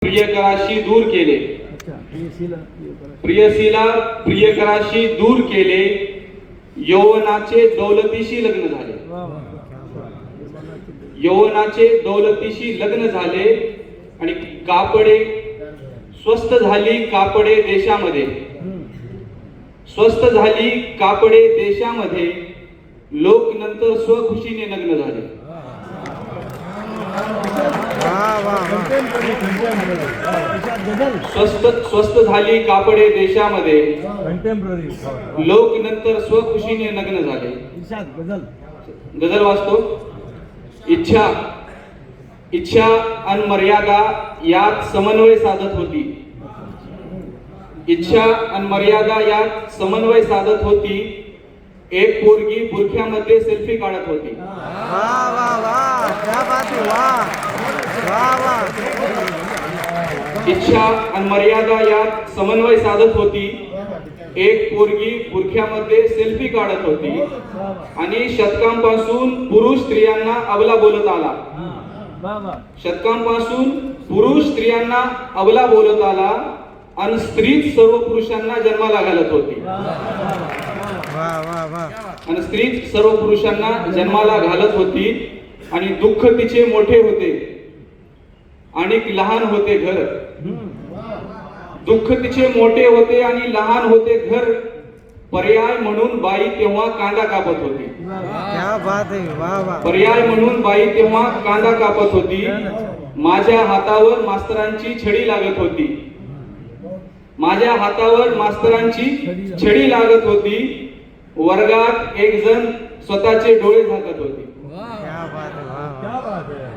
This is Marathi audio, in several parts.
प्रियकराशी दूर केले, प्रियसीला प्रियकराशी दूर केले, यौवनाचे दौलतीशी लग्न झाले, यौवनाचे दौलतीशी लग्न झाले आणि कापडे स्वस्त झाली कापडे देशामध्ये, स्वस्त झाली कापडे देशामध्ये, लोक नंतर स्वखुशीने लग्न झाले. स्वस्त झाली कापडे देशामध्ये, लोक नंतर स्वखुशीने लग्न झाले. गझल वाचतो. इच्छा इच्छा अन मर्यादा यात समन्वय साधत होती, इच्छा अन मर्यादा यात समन्वय साधत होती, एक पोरगी बुरख्यामध्ये सेल्फी काढत होती. इच्छा आणि मर्यादा यात समन्वय साधत होती, एक पोरगी बुरख्यामध्ये सेल्फी काढत होती आणि शतकांपासून पुरुष स्त्रियांना अबला बोलत आला, शतकांपासून पुरुष स्त्रियांना अबला बोलत आला आणि स्त्रीच सर्व पुरुषांना जन्माला घालत होती, आणि स्त्रीच सर्व पुरुषांना जन्माला घालत होती. आणि दुःख तिचे मोठे होते आणि लहान होते घर, दुःख तिचे मोठे होते आणि लहान होते घर, पर्याय म्हणून बाई तेव्हा कांदा कापत होती, पर्याय म्हणून बाई तेव्हा कांदा कापत होती. माझ्या हातावर मास्तरांची छडी लागत होती, माझ्या हातावर मास्तरांची छडी लागत होती, वर्गात एक जण स्वतःचे डोळे झाकत होते.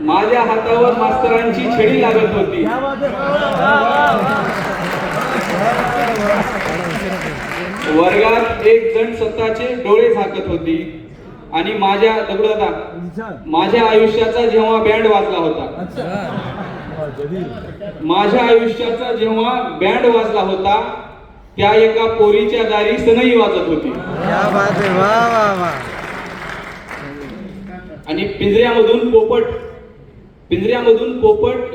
माझ्या हातावर मास्तरांची छडी लागत होती, वर्गात एक जण स्वतःचे डोळे झाकत होती. आणि माझ्या दगडादा माझ्या आयुष्याचा जेव्हा बँड वाजला होता, माझ्या आयुष्याचा जेव्हा बँड वाजला होता, त्या एका पोरीच्या दारी सनई वाजत होती. आणि पिंजऱ्यामधून पोपट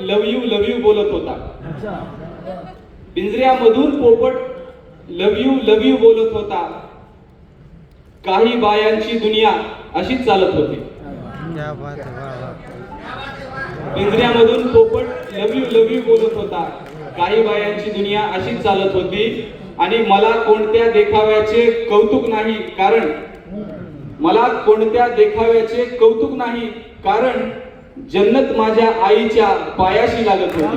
लव यू बोलत होता, पिंजऱ्यामधून पोपट लव यू बोलत होता. काही बायांची दुनिया अशीच चालत होती, पिंजऱ्यामधून पोपट लव यू बोलत होता, काही बायांची दुनिया अशीच चालत होती. आणि मला कोणत्या देखाव्याचे कौतुक नाही, कारण मला कोणत्या देखाव्याचे कौतुक नाही, कारण जन्नत माझ्या आईच्या पायाशी लागत होती,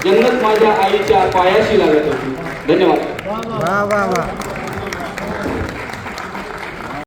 जन्नत माझ्या आईच्या पायाशी लागत होती. धन्यवाद.